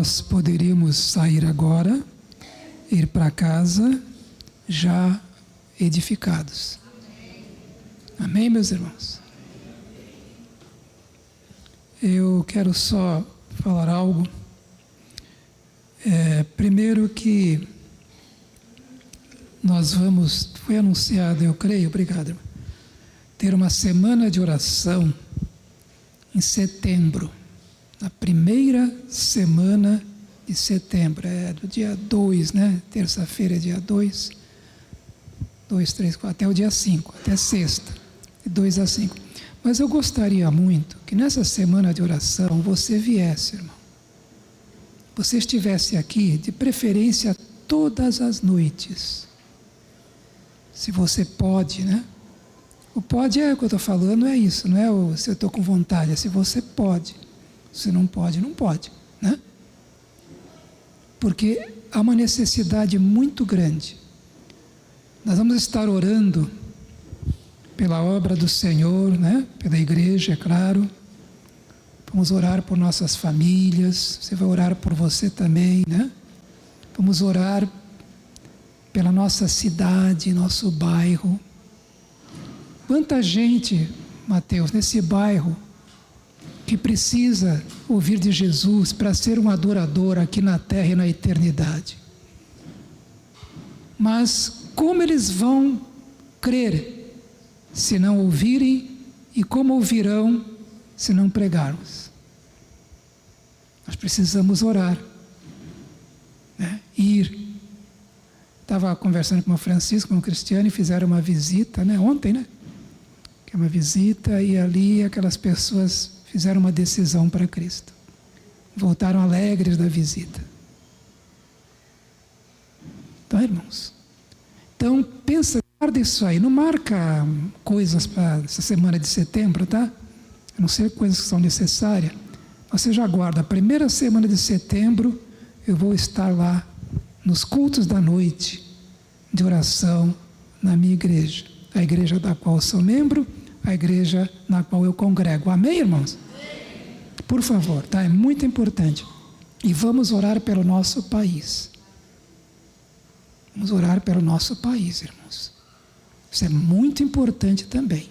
nós poderíamos sair agora, ir para casa, já edificados. Amém, meus irmãos? Eu quero só falar algo. Primeiro que nós vamos, foi anunciado, eu creio, obrigado, irmão, ter uma semana de oração em setembro, na primeira semana de setembro, do dia 2, né? Terça-feira é dia 2, 2, 3, 4, até o dia 5, até sexta, de 2 a 5. Mas eu gostaria muito que nessa semana de oração você viesse, irmão. Você estivesse aqui, de preferência, todas as noites. Se você pode, né? O pode é o que eu estou falando, é isso, não é o se eu estou com vontade, é se você pode. Se não pode, não pode, né? Porque há uma necessidade muito grande. Nós vamos estar orando pela obra do Senhor, né? Pela igreja, é claro. Vamos orar por nossas famílias, você vai orar por você também, né? Vamos orar pela nossa cidade, nosso bairro. Quanta gente, Mateus, nesse bairro, que precisa ouvir de Jesus para ser um adorador aqui na terra e na eternidade. Mas como eles vão crer se não ouvirem, e como ouvirão se não pregarmos? Nós precisamos orar, né? Ir. Estava conversando com o Francisco, com o Cristiano, e fizeram uma visita, né? Ontem, né? Que é uma visita, e ali aquelas pessoas fizeram uma decisão para Cristo. Voltaram alegres da visita. Então, irmãos, então pensa, guarda isso aí, não marca coisas para essa semana de setembro, tá? A não ser coisas que são necessárias. Você já guarda, a primeira semana de setembro, eu vou estar lá nos cultos da noite de oração na minha igreja. A igreja da qual eu sou membro, a igreja na qual eu congrego. Amém, irmãos? Por favor, tá? É muito importante. E vamos orar pelo nosso país. Vamos orar pelo nosso país, irmãos. Isso é muito importante também.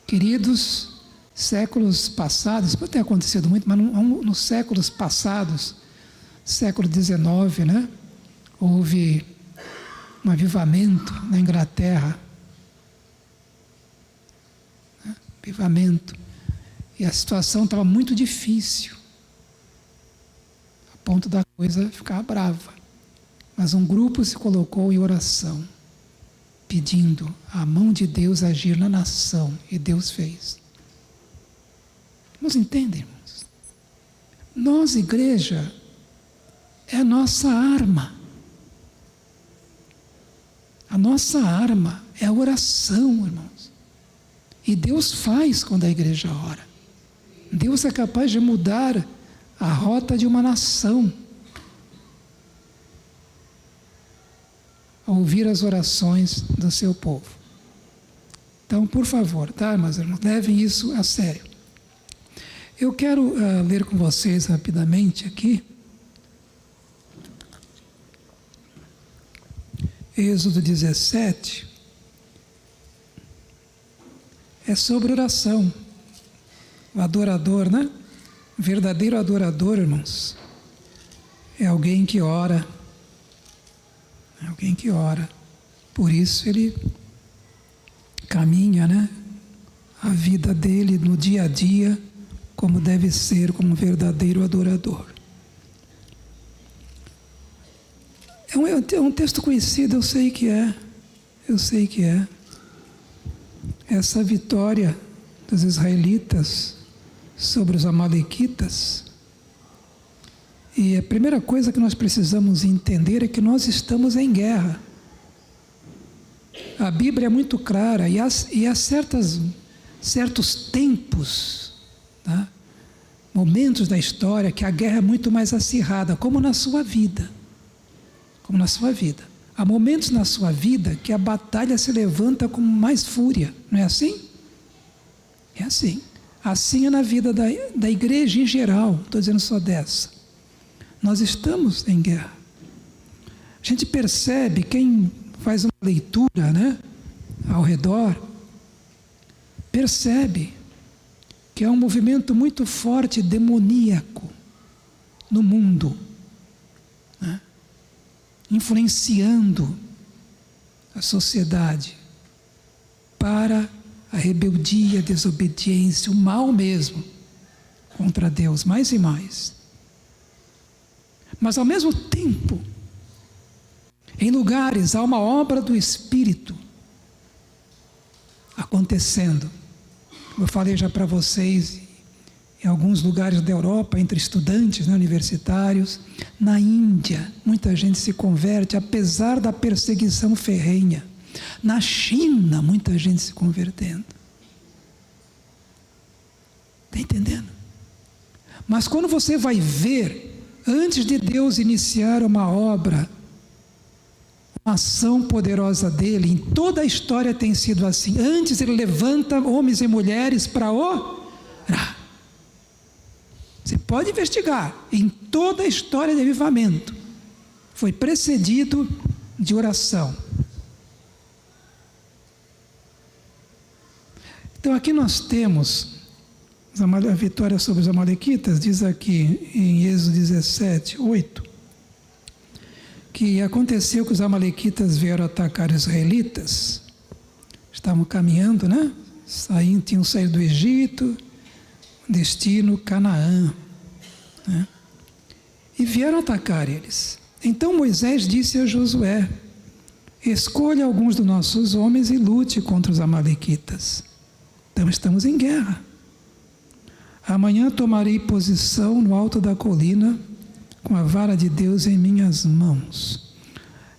Queridos, séculos passados, pode ter acontecido muito, mas nos séculos passados, século XIX, né? Houve um avivamento na Inglaterra. Né? Avivamento. E a situação estava muito difícil, a ponto da coisa ficar brava. Mas um grupo se colocou em oração, pedindo a mão de Deus agir na nação, e Deus fez. Nos entendem, irmãos? Nós, igreja, é a nossa arma. A nossa arma é a oração, irmãos. E Deus faz quando a igreja ora. Deus é capaz de mudar a rota de uma nação ao ouvir as orações do seu povo. Então, por favor, tá, meus irmãos, levem isso a sério. Eu quero ler com vocês rapidamente aqui Êxodo 17. É sobre oração. O adorador, né? O verdadeiro adorador, irmãos, é alguém que ora. É alguém que ora. Por isso ele caminha, né? A vida dele no dia a dia, como deve ser, como um verdadeiro adorador. É um texto conhecido, eu sei que é. Eu sei que é. Essa vitória dos israelitas sobre os amalequitas. E a primeira coisa que nós precisamos entender é que nós estamos em guerra. A Bíblia é muito clara, e há certos tempos, tá? Momentos da história que a guerra é muito mais acirrada, como na sua vida. Como na sua vida. Há momentos na sua vida que a batalha se levanta com mais fúria, não é assim? É assim. Assim é na vida da igreja em geral, estou dizendo só dessa. Nós estamos em guerra. A gente percebe, quem faz uma leitura, né, ao redor, percebe que é um movimento muito forte, demoníaco, no mundo, né, influenciando a sociedade para a rebeldia, a desobediência, o mal mesmo contra Deus, mais e mais. Mas ao mesmo tempo, em lugares há uma obra do Espírito acontecendo. Como eu falei já para vocês, em alguns lugares da Europa, entre estudantes, né, universitários, na Índia, muita gente se converte, apesar da perseguição ferrenha. Na China, muita gente se convertendo. Está entendendo? Mas quando você vai ver, antes de Deus iniciar uma obra, uma ação poderosa dele, em toda a história tem sido assim. Antes ele levanta homens e mulheres para orar. Você pode investigar, em toda a história de avivamento, foi precedido de oração. Então aqui nós temos a vitória sobre os amalequitas, diz aqui em Êxodo 17, 8, que aconteceu que os amalequitas vieram atacar os israelitas, estavam caminhando, né? Tinham saído do Egito, destino Canaã, né? E vieram atacar eles. Então Moisés disse a Josué: escolha alguns dos nossos homens e lute contra os amalequitas. Então estamos em guerra. Amanhã tomarei posição no alto da colina, com a vara de Deus em minhas mãos.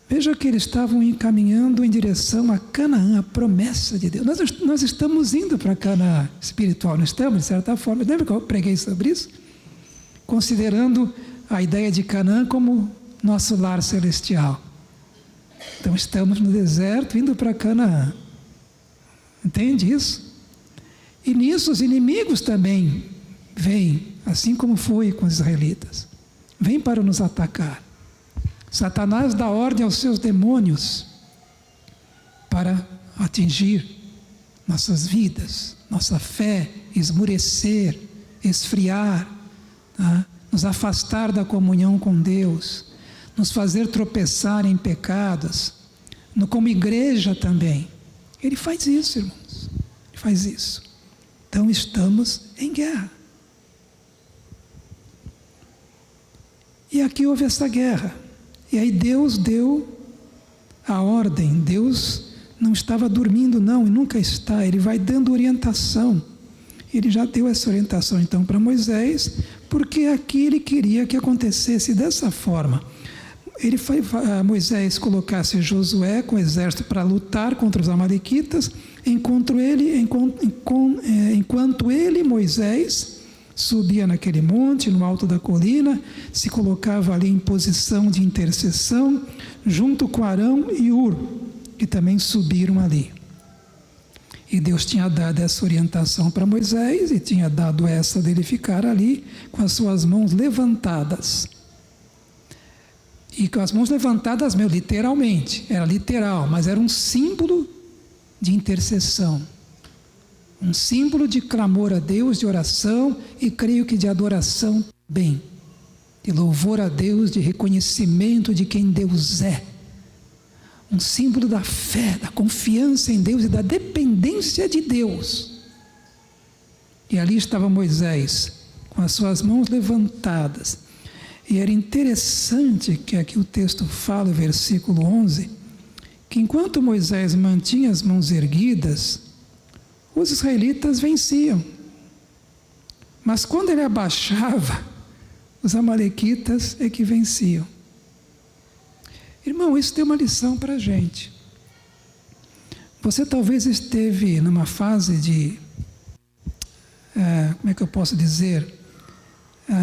Veja que eles estavam encaminhando em direção a Canaã, a promessa de Deus. Nós estamos indo para Canaã espiritual, não estamos, de certa forma. Lembra que eu preguei sobre isso? Considerando a ideia de Canaã como nosso lar celestial. Então estamos no deserto indo para Canaã. Entende isso? E nisso os inimigos também vêm, assim como foi com os israelitas. Vêm para nos atacar. Satanás dá ordem aos seus demônios para atingir nossas vidas, nossa fé, esmurecer, esfriar, tá? Nos afastar da comunhão com Deus, nos fazer tropeçar em pecados, como igreja também. Ele faz isso, irmãos. Ele faz isso. Então estamos em guerra. E aqui houve essa guerra. E aí Deus deu a ordem. Deus não estava dormindo não, e nunca está. Ele vai dando orientação. Ele já deu essa orientação então para Moisés, porque aqui ele queria que acontecesse dessa forma. Moisés colocasse Josué com o exército para lutar contra os amalequitas, enquanto ele, Moisés, subia naquele monte, no alto da colina, se colocava ali em posição de intercessão, junto com Arão e Hur, que também subiram ali. E Deus tinha dado essa orientação para Moisés, e tinha dado essa dele ficar ali, com as suas mãos levantadas. E com as mãos levantadas, literalmente, era literal, mas era um símbolo de intercessão. Um símbolo de clamor a Deus, de oração, e creio que de adoração também. De louvor a Deus, de reconhecimento de quem Deus é. Um símbolo da fé, da confiança em Deus e da dependência de Deus. E ali estava Moisés, com as suas mãos levantadas. E era interessante que aqui o texto fala, versículo 11, que enquanto Moisés mantinha as mãos erguidas, os israelitas venciam. Mas quando ele abaixava, os amalequitas é que venciam. Irmão, isso tem uma lição para a gente. Você talvez esteve numa fase de, como é que eu posso dizer,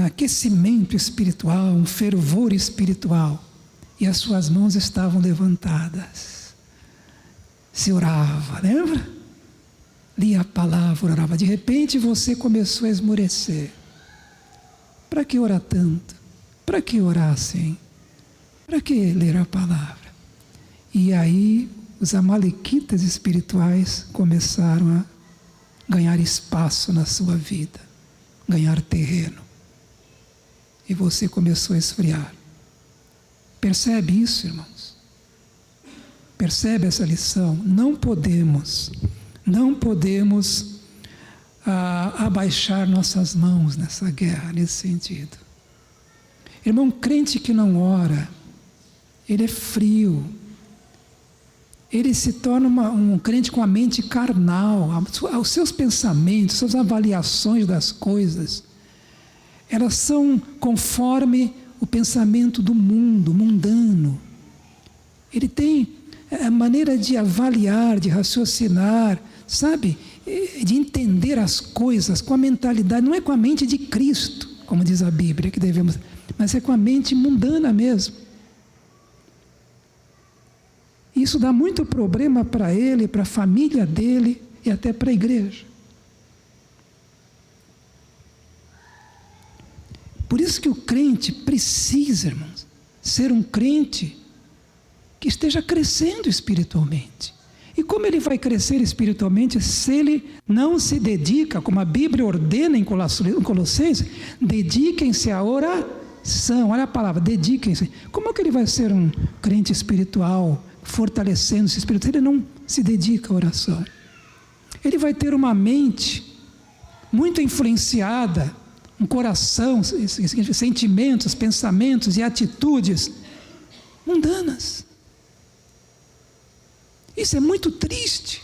aquecimento espiritual, um fervor espiritual, e as suas mãos estavam levantadas. Se orava, lembra? Lia a palavra, orava. De repente você começou a esmorecer. Para que orar tanto? Para para que orar assim? Para que ler a palavra? E aí os amalequitas espirituais começaram a ganhar espaço na sua vida, ganhar terreno. E você começou a esfriar. Percebe isso, irmãos? Percebe essa lição? Não podemos abaixar nossas mãos nessa guerra, nesse sentido. Irmão, crente que não ora, ele é frio. Ele se torna um crente com a mente carnal. Os seus pensamentos, suas avaliações das coisas, elas são conforme o pensamento do mundo, mundano. Ele tem a maneira de avaliar, de raciocinar, sabe? De entender as coisas com a mentalidade, não é com a mente de Cristo, como diz a Bíblia, que devemos, mas é com a mente mundana mesmo. Isso dá muito problema para ele, para a família dele e até para a igreja. Por isso que o crente precisa, irmãos, ser um crente que esteja crescendo espiritualmente. E como ele vai crescer espiritualmente se ele não se dedica, como a Bíblia ordena em Colossenses, dediquem-se à oração. Olha a palavra, dediquem-se. Como é que ele vai ser um crente espiritual, fortalecendo-se espiritualmente? Ele não se dedica à oração. Ele vai ter uma mente muito influenciada, um coração, sentimentos, pensamentos e atitudes mundanas. Isso é muito triste,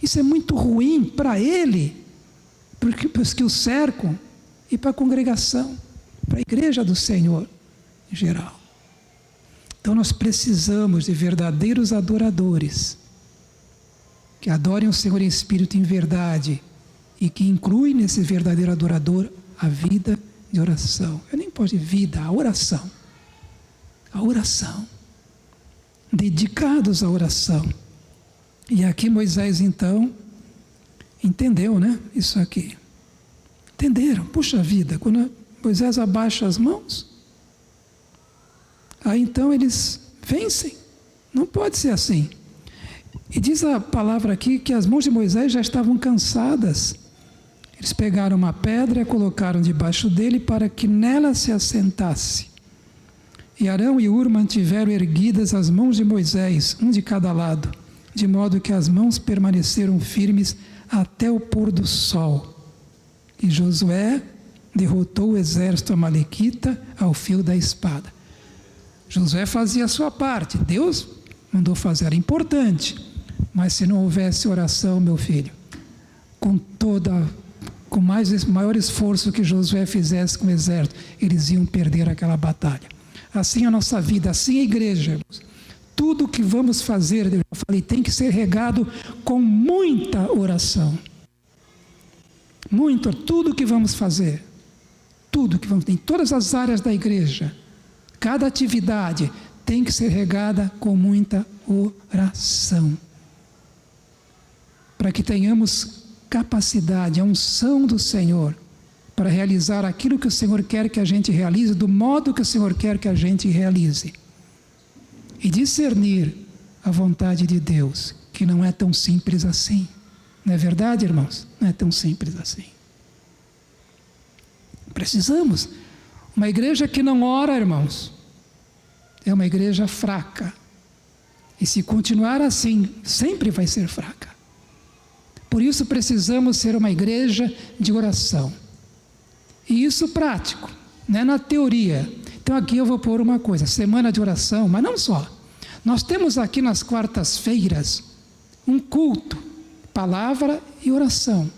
isso é muito ruim para ele, para os que o cercam e para a congregação, para a igreja do Senhor em geral. Então nós precisamos de verdadeiros adoradores, que adorem o Senhor em espírito e em verdade, e que incluem nesse verdadeiro adorador a vida de oração. Eu nem posso dizer vida, a oração. A oração. Dedicados à oração. E aqui Moisés então entendeu, né? Isso aqui. Entenderam? Puxa vida, quando Moisés abaixa as mãos, aí então eles vencem. Não pode ser assim. E diz a palavra aqui que as mãos de Moisés já estavam cansadas. Eles pegaram uma pedra e colocaram debaixo dele para que nela se assentasse. E Arão e Hur mantiveram erguidas as mãos de Moisés, um de cada lado, de modo que as mãos permaneceram firmes até o pôr do sol. E Josué derrotou o exército amalequita ao fio da espada. Josué fazia a sua parte, Deus mandou fazer, era importante. Mas se não houvesse oração, meu filho, com maior esforço que Josué fizesse com o exército, eles iam perder aquela batalha. Assim a nossa vida, assim a igreja, irmãos. Tudo que vamos fazer, eu já falei, tem que ser regado com muita oração. Tudo que vamos fazer, em todas as áreas da igreja, cada atividade tem que ser regada com muita oração. Para que tenhamos capacidade, a unção do Senhor, para realizar aquilo que o Senhor quer que a gente realize, do modo que o Senhor quer que a gente realize. E discernir a vontade de Deus, que não é tão simples assim. Não é verdade, irmãos? Não é tão simples assim. Precisamos. Uma igreja que não ora, irmãos, é uma igreja fraca. E se continuar assim, sempre vai ser fraca. Por isso precisamos ser uma igreja de oração. E isso prático, não é na teoria. Então aqui eu vou pôr uma coisa, semana de oração, mas não só. Nós temos aqui nas quartas-feiras um culto, palavra e oração.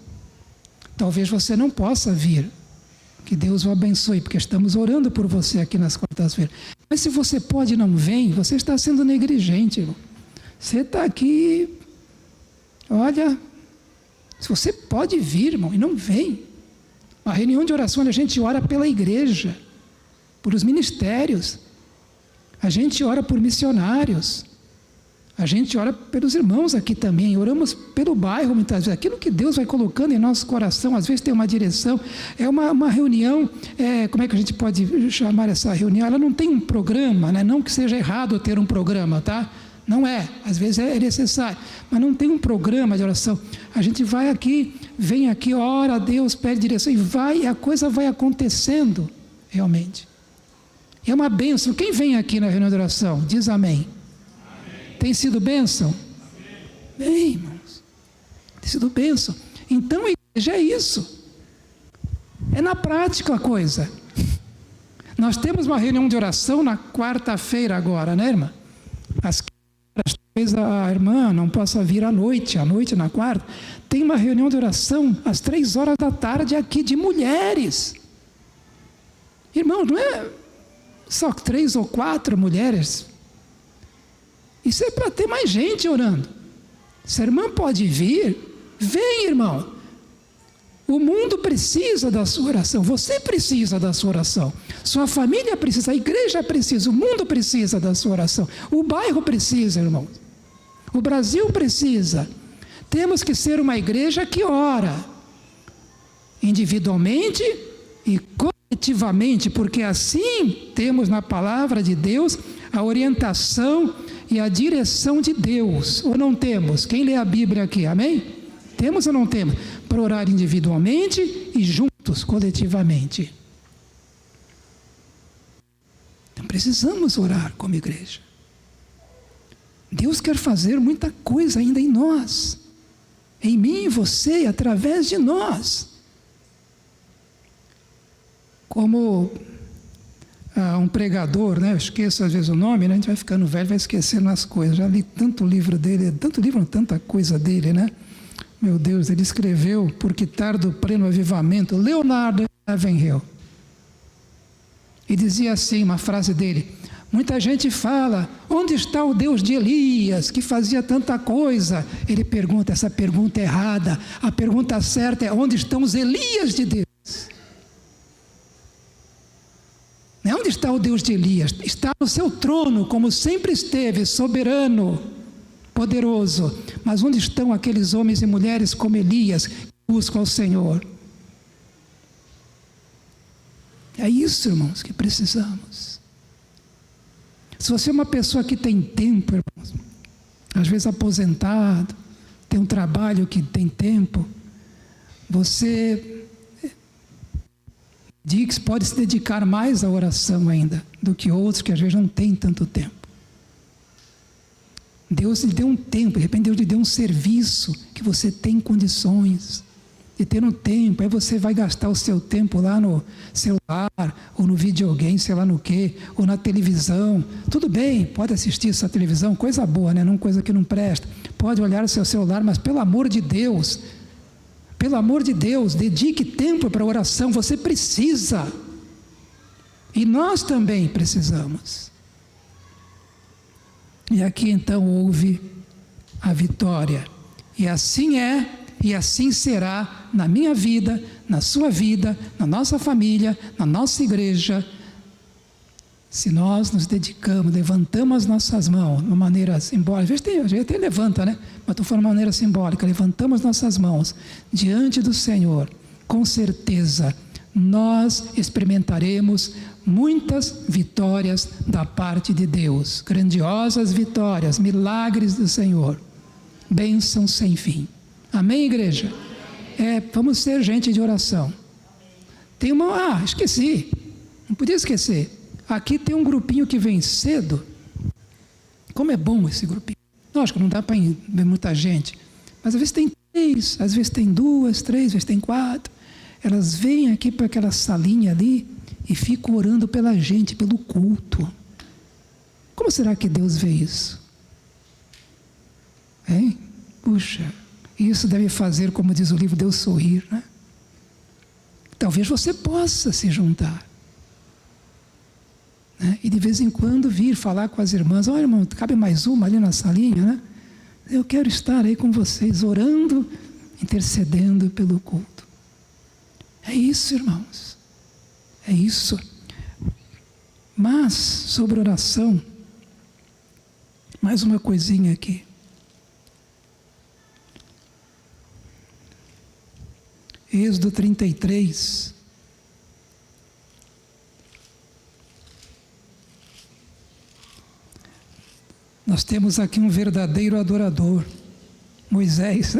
Talvez você não possa vir, que Deus o abençoe, porque estamos orando por você aqui nas quartas-feiras. Mas se você pode e não vem, você está sendo negligente, irmão. Você está aqui, olha, se você pode vir, irmão, e não vem. Uma reunião de oração, a gente ora pela igreja, por os ministérios, a gente ora por missionários, A gente ora pelos irmãos aqui também, oramos pelo bairro muitas vezes. Aquilo que Deus vai colocando em nosso coração, às vezes tem uma direção, é uma reunião, como é que a gente pode chamar essa reunião? Ela não tem um programa, né? Não que seja errado ter um programa, tá? Não é, às vezes é necessário, mas não tem um programa de oração. A gente vai aqui, vem aqui, ora a Deus, pede direção e a coisa vai acontecendo realmente. É uma bênção. Quem vem aqui na reunião de oração? Diz amém. Tem sido bênção? Bem, irmãos, tem sido bênção. Então a igreja é isso. É na prática a coisa. Nós temos uma reunião de oração na quarta-feira agora, né, irmã? Talvez a irmã não possa vir à noite na quarta. Tem uma reunião de oração às 3 horas da tarde aqui de mulheres. Irmão, não é só 3 ou 4 mulheres. Isso é para ter mais gente orando. Se a irmã pode vir, vem, irmão. O mundo precisa da sua oração. Você precisa da sua oração. Sua família precisa, a igreja precisa, o mundo precisa da sua oração. O bairro precisa, irmão. O Brasil precisa. Temos que ser uma igreja que ora. Individualmente e coletivamente, porque assim temos na palavra de Deus a orientação e a direção de Deus, ou não temos? Quem lê a Bíblia aqui, amém? Temos ou não temos? Para orar individualmente e juntos, coletivamente. Então precisamos orar como igreja. Deus quer fazer muita coisa ainda em nós, em mim e você, através de nós. Como um pregador, né? Eu esqueço às vezes o nome, né? A gente vai ficando velho, vai esquecendo as coisas. Já li tanto livro dele, tanta coisa dele, né? Meu Deus, ele escreveu Por que tarda o pleno avivamento, Leonardo Ravenhill. E dizia assim, uma frase dele: muita gente fala, onde está o Deus de Elias, que fazia tanta coisa? Ele pergunta, essa pergunta é errada. A pergunta certa é, onde estão os Elias de Deus? Onde está o Deus de Elias? Está no seu trono, como sempre esteve, soberano, poderoso. Mas onde estão aqueles homens e mulheres como Elias, que buscam ao Senhor? É isso, irmãos, que precisamos. Se você é uma pessoa que tem tempo, irmãos, às vezes aposentado, tem um trabalho que tem tempo, você pode se dedicar mais à oração ainda do que outros que às vezes não têm tanto tempo. Deus lhe deu um tempo, de repente Deus lhe deu um serviço que você tem condições de ter um tempo. Aí você vai gastar o seu tempo lá no celular, ou no videogame, sei lá no quê, ou na televisão. Tudo bem, pode assistir essa televisão, coisa boa, né? Não coisa que não presta. Pode olhar o seu celular, mas pelo amor de Deus, dedique tempo para a oração, você precisa. E nós também precisamos. E aqui então houve a vitória. E assim é, e assim será na minha vida, na sua vida, na nossa família, na nossa igreja, se nós nos dedicamos, levantamos as nossas mãos de uma maneira simbólica. Às vezes até levanta, né? Mas estou falando de uma maneira simbólica. Levantamos nossas mãos diante do Senhor. Com certeza, nós experimentaremos muitas vitórias da parte de Deus. Grandiosas vitórias, milagres do Senhor. Bênção sem fim. Amém, igreja? Vamos ser gente de oração. Tem esqueci. Não podia esquecer. Aqui tem um grupinho que vem cedo. Como é bom esse grupinho. Lógico, não dá para ver muita gente. Mas às vezes tem 3, às vezes tem 2, 3, às vezes tem 4. Elas vêm aqui para aquela salinha ali e ficam orando pela gente, pelo culto. Como será que Deus vê isso? Hein? Puxa, isso deve fazer, como diz o livro, Deus sorrir, né? Talvez você possa se juntar. E de vez em quando vir falar com as irmãs: olha, irmão, cabe mais uma ali na salinha, né? Eu quero estar aí com vocês, orando, intercedendo pelo culto. É isso, irmãos. É isso. Mas, sobre oração, Mais uma coisinha aqui. Êxodo 33. Nós temos aqui um verdadeiro adorador. Moisés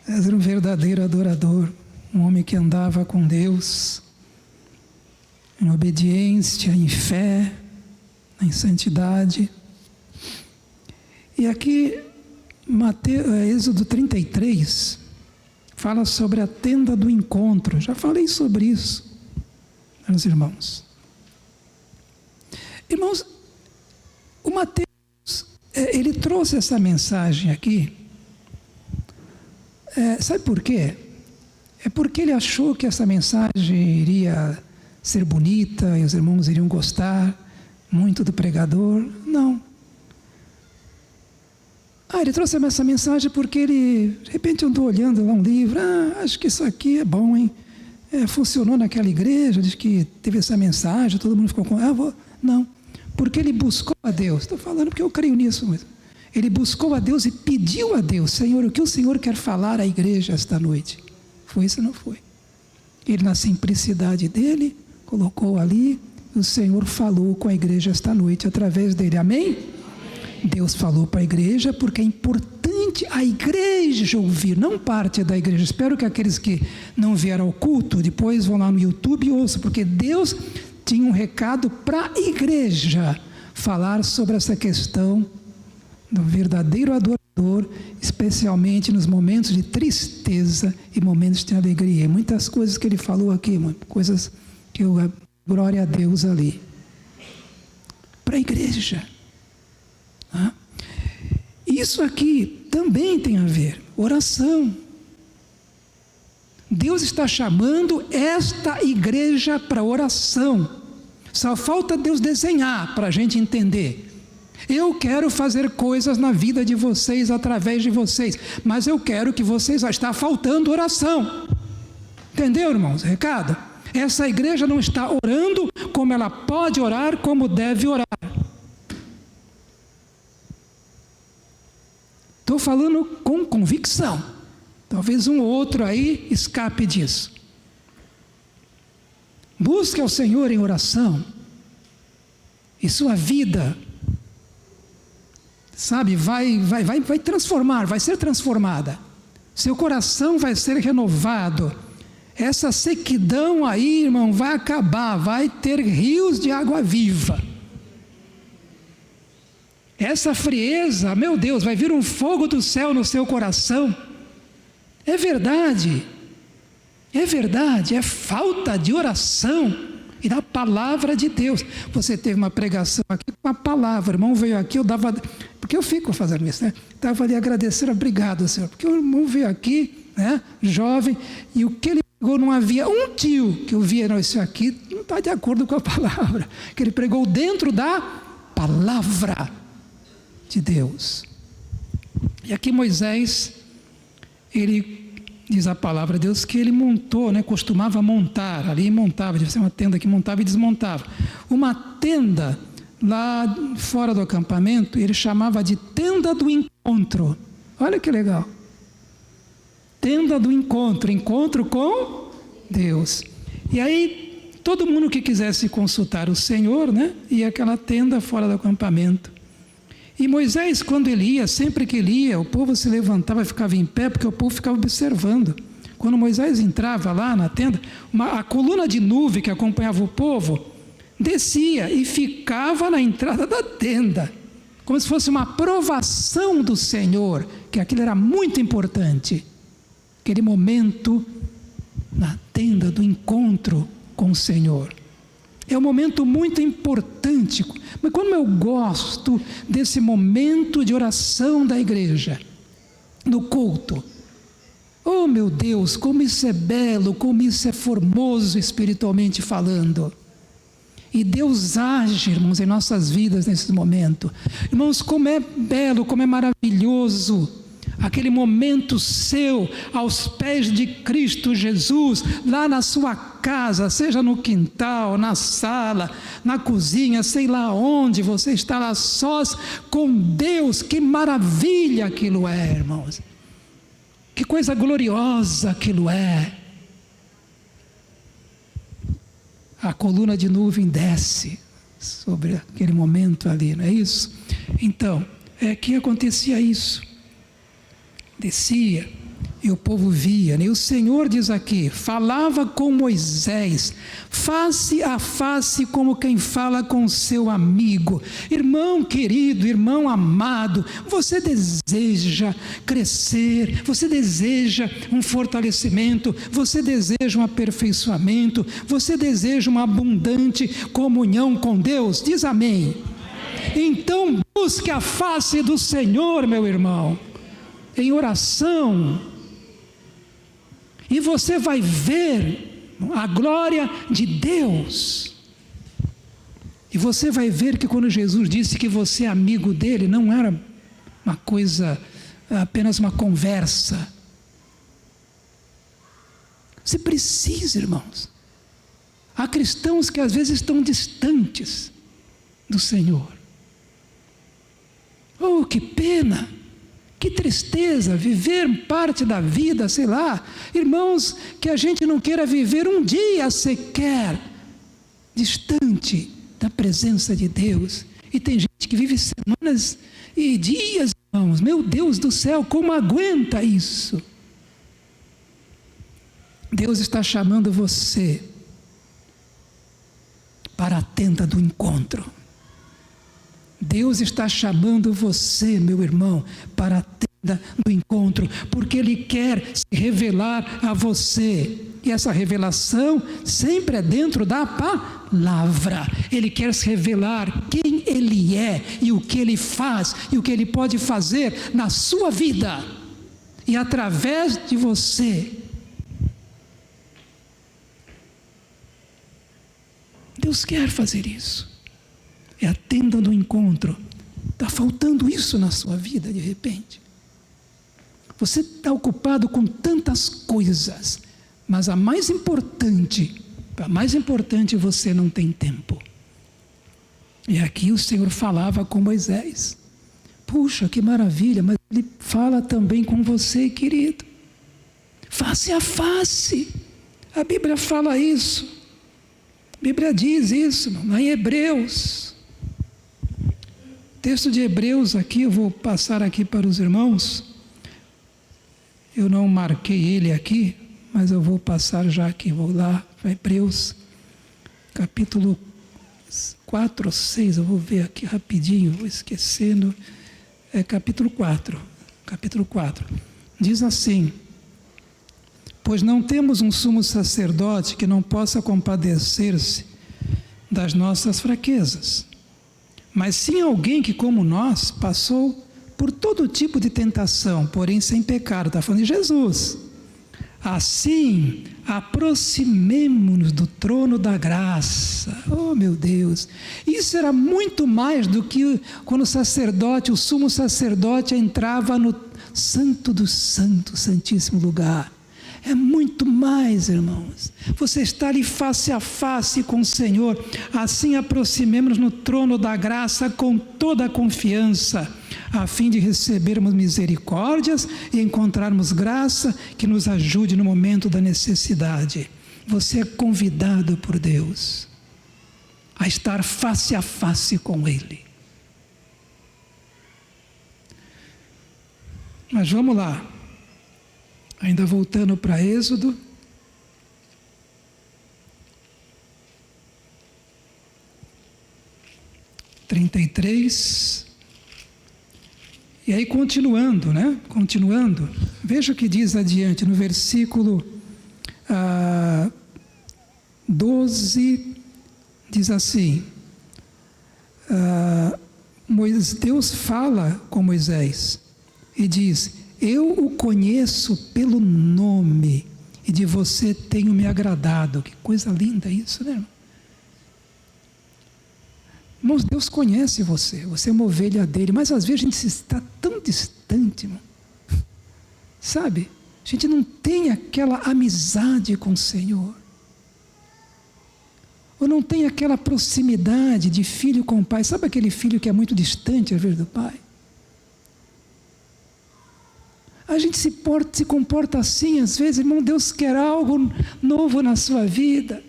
era um verdadeiro adorador. Um homem que andava com Deus em obediência, em fé, em santidade. E aqui, Êxodo 33, fala sobre a tenda do encontro. Já falei sobre isso, meus irmãos. Irmãos, o Mateus, ele trouxe essa mensagem aqui. Sabe por quê? É porque ele achou que essa mensagem iria ser bonita e os irmãos iriam gostar muito do pregador. Não. Ele trouxe essa mensagem porque ele, de repente, andou olhando lá um livro. Acho que isso aqui é bom, hein? Funcionou naquela igreja, diz que teve essa mensagem, todo mundo ficou com... Não, porque ele buscou a Deus. Estou falando porque eu creio nisso mesmo. Ele buscou a Deus e pediu a Deus: Senhor, o que o Senhor quer falar à igreja esta noite? Foi isso ou não foi? Ele, na simplicidade dele, colocou ali, e o Senhor falou com a igreja esta noite através dele. Amém? Deus falou para a igreja porque é importante a igreja ouvir, não parte da igreja. Espero que aqueles que não vieram ao culto, depois vão lá no YouTube e ouçam, porque Deus tinha um recado para a igreja, falar sobre essa questão do verdadeiro adorador, especialmente nos momentos de tristeza e momentos de alegria. E muitas coisas que ele falou aqui, coisas que eu, glória a Deus ali. Para a igreja. Isso aqui também tem a ver, oração. Deus está chamando esta igreja para oração. Só falta Deus desenhar para a gente entender. Eu quero fazer coisas na vida de vocês, através de vocês, mas eu quero que vocês... Está faltando oração. Entendeu, irmãos? Recado? Essa igreja não está orando como ela pode orar, como deve orar. Estou falando com convicção. Talvez um ou outro aí escape disso. Busque ao Senhor em oração. E sua vida, sabe, vai transformar, vai ser transformada. Seu coração vai ser renovado. Essa sequidão aí, irmão, vai acabar. Vai ter rios de água viva. Essa frieza, meu Deus, vai vir um fogo do céu no seu coração. É verdade, é falta de oração e da palavra de Deus. Você teve uma pregação aqui com a palavra, o irmão veio aqui, eu dava, porque eu fico fazendo isso, né? Estava ali agradecendo, obrigado, Senhor, porque o irmão veio aqui, né, jovem, e o que ele pregou, não havia um tio que eu via, não, isso aqui não está de acordo com a palavra, que ele pregou dentro da palavra de Deus. E aqui Moisés, ele diz a palavra de Deus que ele montou, né, costumava montar, ali montava, devia ser uma tenda que montava e desmontava. Uma tenda lá fora do acampamento, ele chamava de tenda do encontro. Olha que legal. Tenda do encontro, encontro com Deus. E aí, todo mundo que quisesse consultar o Senhor, né, ia àquela tenda fora do acampamento. E Moisés, quando ele ia, sempre que ele ia, o povo se levantava e ficava em pé, porque o povo ficava observando. Quando Moisés entrava lá na tenda, a coluna de nuvem que acompanhava o povo, descia e ficava na entrada da tenda, como se fosse uma aprovação do Senhor, que aquilo era muito importante. Aquele momento na tenda do encontro com o Senhor. É um momento muito importante, mas como eu gosto desse momento de oração da igreja, no culto. Oh meu Deus, como isso é belo, como isso é formoso espiritualmente falando. E Deus age, irmãos, em nossas vidas nesse momento. Irmãos, como é belo, como é maravilhoso aquele momento seu aos pés de Cristo Jesus, lá na sua casa, seja no quintal, na sala, na cozinha, sei lá onde, você está lá sós com Deus. Que maravilha aquilo é, irmãos. Que coisa gloriosa aquilo é. A coluna de nuvem desce sobre aquele momento ali, não é isso? Então, que acontecia isso. Descia e o povo via, né? E o Senhor diz aqui, falava com Moisés, face a face, como quem fala com seu amigo. Irmão querido, irmão amado, você deseja crescer, você deseja um fortalecimento, você deseja um aperfeiçoamento, você deseja uma abundante comunhão com Deus? Diz amém. Então busque a face do Senhor, meu irmão, em oração, e você vai ver a glória de Deus. E você vai ver que quando Jesus disse que você é amigo dele, não era uma coisa, apenas uma conversa. Você precisa, irmãos. Há cristãos que às vezes estão distantes do Senhor. Oh, que pena! Que tristeza, viver parte da vida, sei lá. Irmãos, que a gente não queira viver um dia sequer distante da presença de Deus. E tem gente que vive semanas e dias, irmãos. Meu Deus do céu, como aguenta isso? Deus está chamando você para a tenda do encontro. Deus está chamando você, meu irmão, para a tenda do encontro, porque Ele quer se revelar a você. E essa revelação sempre é dentro da palavra. Ele quer se revelar quem Ele é, e o que Ele faz, e o que Ele pode fazer na sua vida, e através de você. Deus quer fazer isso. É a tenda do encontro. Está faltando isso na sua vida de repente. Você está ocupado com tantas coisas, mas a mais importante você não tem tempo. E aqui o Senhor falava com Moisés. Puxa, que maravilha, mas Ele fala também com você, querido. Face a face. A Bíblia fala isso. A Bíblia diz isso, lá em Hebreus. Texto de Hebreus aqui, eu vou passar aqui para os irmãos. Eu não marquei ele aqui, mas eu vou passar já aqui. Vou lá para Hebreus, capítulo 4 ou 6, eu vou ver aqui rapidinho, vou esquecendo. Capítulo 4. Diz assim: pois não temos um sumo sacerdote que não possa compadecer-se das nossas fraquezas, mas sim alguém que, como nós, passou por todo tipo de tentação, porém sem pecado. Está falando de Jesus. Assim, aproximemo-nos do trono da graça. Oh, meu Deus! Isso era muito mais do que quando o sumo sacerdote entrava no Santo dos Santos, Santíssimo Lugar. É muito mais, irmãos. Você está ali face a face com o Senhor. Assim aproximemo-nos no trono da graça com toda a confiança, a fim de recebermos misericórdias e encontrarmos graça que nos ajude no momento da necessidade. Você é convidado por Deus a estar face a face com Ele. Mas vamos lá. Ainda voltando para Êxodo, (33), e aí continuando, né? Continuando, veja o que diz adiante no versículo 12, diz assim: Deus fala com Moisés e diz: eu o conheço pelo nome, e de você tenho me agradado. Que coisa linda isso, né, irmão? Irmãos, Deus conhece você, você é uma ovelha dele, mas às vezes a gente está tão distante, irmão. Sabe? A gente não tem aquela amizade com o Senhor. Ou não tem aquela proximidade de filho com o pai. Sabe aquele filho que é muito distante, às vezes, do pai? A gente se comporta assim, às vezes, irmão. Deus quer algo novo na sua vida.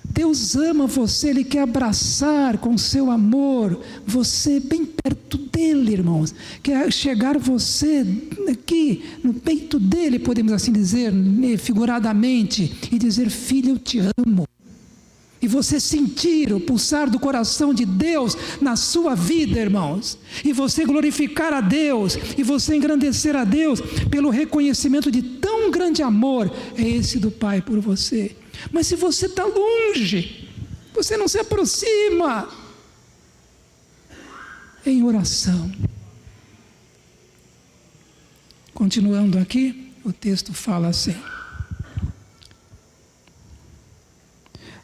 Deus ama você, Ele quer abraçar com seu amor você bem perto dEle, irmãos. Quer chegar você aqui no peito dEle, podemos assim dizer, figuradamente, e dizer: filho, eu te amo. E você sentir o pulsar do coração de Deus na sua vida, irmãos. E você glorificar a Deus, e você engrandecer a Deus pelo reconhecimento de tão grande amor é esse do Pai por você. Mas se você está longe, você não se aproxima, em oração. Continuando aqui, o texto fala assim.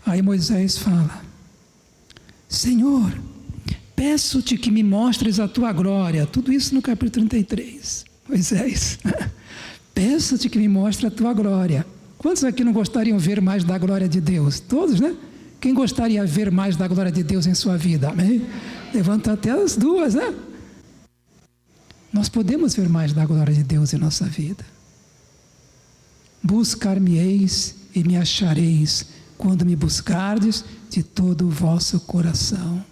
Aí Moisés fala: Senhor, peço-te que me mostres a tua glória. Tudo isso no capítulo 33. Moisés, peço-te que me mostre a tua glória. Quantos aqui não gostariam de ver mais da glória de Deus? Todos, né? Quem gostaria de ver mais da glória de Deus em sua vida? Amém? Levanta até as duas, né? Nós podemos ver mais da glória de Deus em nossa vida. Buscar-me-eis e me achareis, quando me buscardes de todo o vosso coração.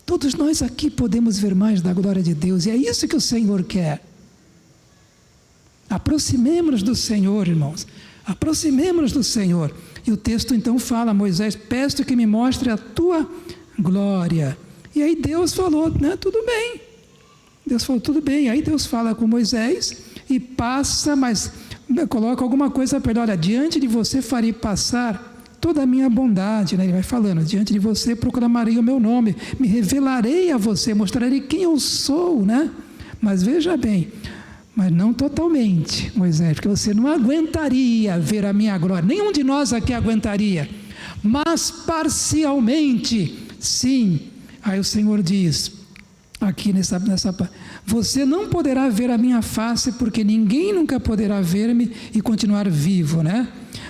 Todos nós aqui podemos ver mais da glória de Deus, e é isso que o Senhor quer. Aproximemo-nos do Senhor, irmãos. Aproximemo-nos do Senhor. E o texto então fala: Moisés, peço que me mostre a tua glória. E aí Deus falou, né? Tudo bem. Deus falou, tudo bem. Aí Deus fala com Moisés e passa, mas coloca alguma coisa para ele: olha, diante de você farei passar toda a minha bondade, né? Ele vai falando: diante de você proclamarei o meu nome, me revelarei a você, mostrarei quem eu sou, né? Mas veja bem, mas não totalmente, Moisés, porque você não aguentaria ver a minha glória. Nenhum de nós aqui aguentaria, mas parcialmente, sim. Aí o Senhor diz, aqui nessa você não poderá ver a minha face, porque ninguém nunca poderá ver-me e continuar vivo, né?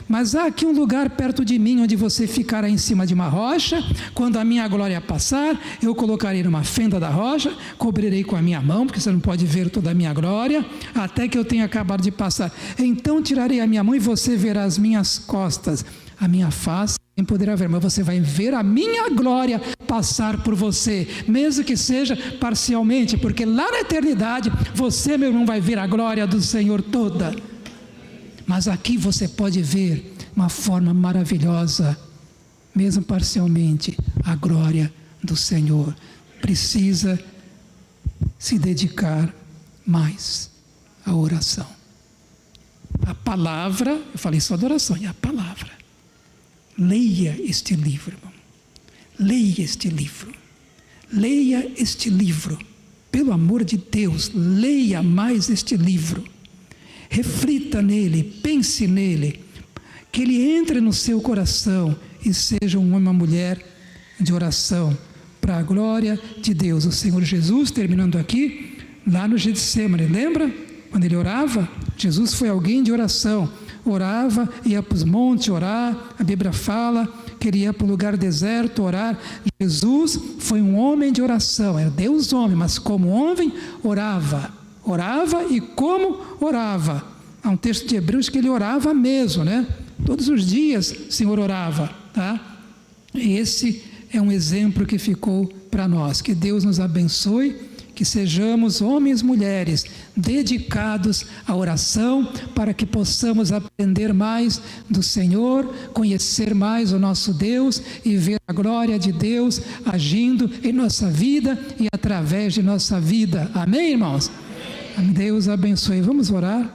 Mas há aqui um lugar perto de mim, onde você ficará em cima de uma rocha. Quando a minha glória passar, eu colocarei numa fenda da rocha, cobrirei com a minha mão, porque você não pode ver toda a minha glória, até que eu tenha acabado de passar. Então tirarei a minha mão e você verá as minhas costas, a minha face ninguém poderá ver, mas você vai ver a minha glória passar por você, mesmo que seja parcialmente, porque lá na eternidade, você, meu irmão, vai ver a glória do Senhor toda. Mas aqui você pode ver uma forma maravilhosa, mesmo parcialmente, a glória do Senhor. Precisa se dedicar mais à oração. A palavra, eu falei só da oração, e a palavra. Leia este livro, irmão. Leia este livro. Leia este livro. Pelo amor de Deus, leia mais este livro. Reflita nele, pense nele, que ele entre no seu coração e seja um homem e uma mulher de oração, para a glória de Deus. O Senhor Jesus, terminando aqui, lá no Getsemane, lembra? Quando ele orava, Jesus foi alguém de oração, orava, ia para os montes orar, a Bíblia fala que ele ia para um lugar deserto orar. Jesus foi um homem de oração, era Deus homem, mas como homem orava e como orava. Há um texto de Hebreus que ele orava mesmo, né? Todos os dias o Senhor orava, tá? E esse é um exemplo que ficou para nós. Que Deus nos abençoe, que sejamos homens e mulheres dedicados à oração, para que possamos aprender mais do Senhor, conhecer mais o nosso Deus e ver a glória de Deus agindo em nossa vida e através de nossa vida. Amém, irmãos? Deus abençoe. Vamos orar?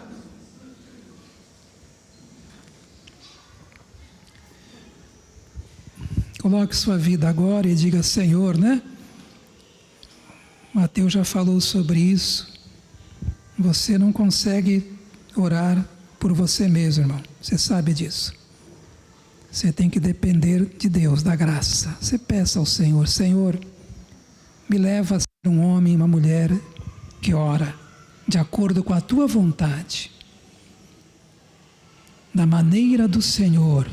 Coloque sua vida agora e diga: Senhor, né? Mateus já falou sobre isso. Você não consegue orar por você mesmo, irmão. Você sabe disso. Você tem que depender de Deus, da graça. Você peça ao Senhor: Senhor, me leva a ser um homem e uma mulher que ora. de acordo com a tua vontade, da maneira do Senhor.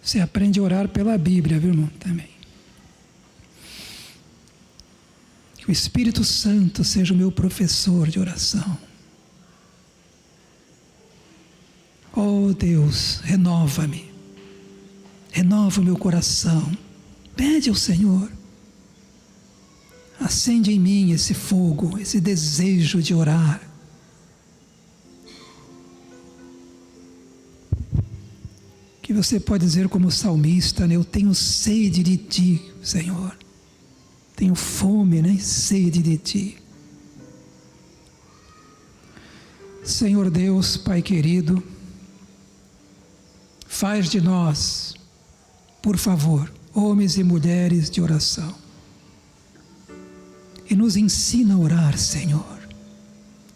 Você aprende a orar pela Bíblia, viu, irmão? Também. Que o Espírito Santo seja o meu professor de oração. Oh Deus, renova-me. Renova o meu coração. Pede ao Senhor. Acende em mim esse fogo, esse desejo de orar. Que você pode dizer como salmista, né? Eu tenho sede de Ti, Senhor. Tenho fome, né? Sede de Ti. Senhor Deus, Pai querido, faz de nós, por favor, homens e mulheres de oração. E nos ensina a orar, Senhor.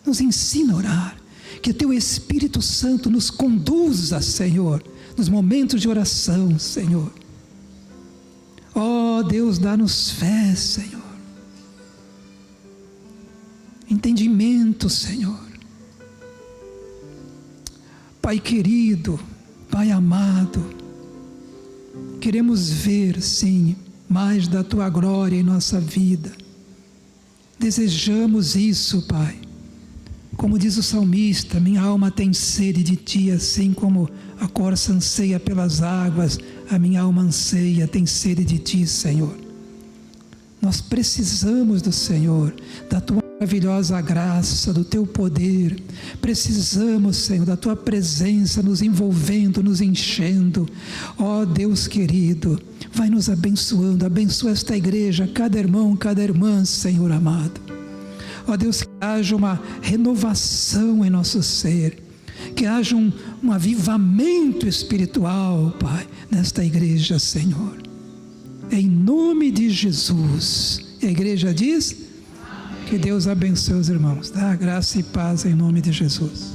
Nos ensina a orar. Que Teu Espírito Santo nos conduza, Senhor, nos momentos de oração, Senhor. Oh, Deus, dá-nos fé, Senhor. Entendimento, Senhor. Pai querido, Pai amado, queremos ver, sim, mais da Tua glória em nossa vida. Desejamos isso, Pai. Como diz o salmista, minha alma tem sede de Ti, assim como a corça anseia pelas águas, a minha alma anseia, tem sede de Ti, Senhor. Nós precisamos do Senhor, da Tua maravilhosa graça, do Teu poder. Precisamos, Senhor, da Tua presença nos envolvendo, nos enchendo. Ó Deus querido, vai nos abençoando, abençoa esta igreja, cada irmão, cada irmã, Senhor amado. Ó Deus, que haja uma renovação em nosso ser, que haja um avivamento espiritual, Pai, nesta igreja, Senhor. Em nome de Jesus. E a igreja diz: que Deus abençoe os irmãos. Dá graça e paz em nome de Jesus.